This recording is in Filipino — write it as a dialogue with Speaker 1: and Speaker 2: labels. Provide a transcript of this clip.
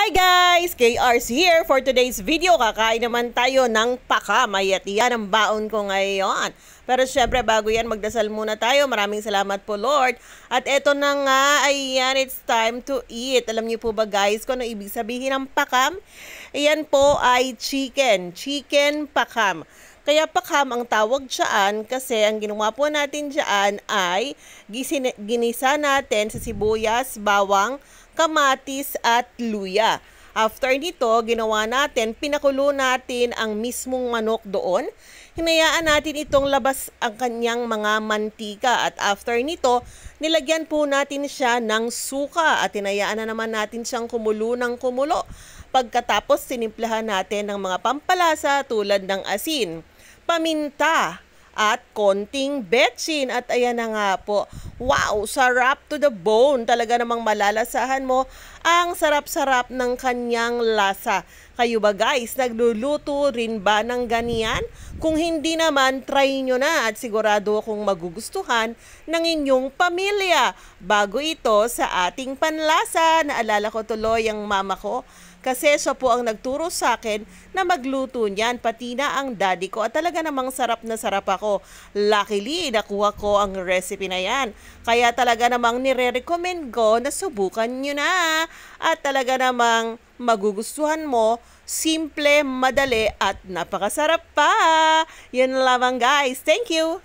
Speaker 1: Hi guys! KR's here for today's video. Kakain naman tayo ng pakamay at yan ang baon ko ngayon. Pero syempre bago yan magdasal muna tayo. Maraming salamat po Lord. At eto na nga, ayan, it's time to eat. Alam niyo po ba guys kung ano ibig sabihin ng pakam? Ayan po ay chicken pakam. Kaya pakam ang tawag dyan kasi ang ginawa po natin dyan ay ginisa natin sa sibuyas, bawang, kamatis at luya. After nito, ginawa natin, pinakulo natin ang mismong manok doon. Hinayaan natin itong labas ang kanyang mga mantika. At after nito, nilagyan po natin siya ng suka at hinayaan na naman natin siyang kumulo ng kumulo. Pagkatapos, sinimplahan natin ng mga pampalasa tulad ng asin, paminta, at konting betsin. At ayan na nga po. Wow! Sarap to the bone. Talaga namang malalasahan mo ang sarap-sarap ng kanyang lasa. Kayo ba guys, nagluluto rin ba ng ganyan? Kung hindi naman, try nyo na at sigurado akong magugustuhan ng inyong pamilya. Bago ito sa ating panlasa, naalala ko tuloy ang mama ko. Kasi siya po ang nagturo sa akin na magluto niyan, pati na ang daddy ko. At talaga namang sarap na sarap ako. Luckily, nakuha ko ang recipe na yan. Kaya talaga namang nire-recommend ko na subukan nyo na. At talaga namang magugustuhan mo. Simple, madali at napakasarap pa. Yan lamang guys. Thank you!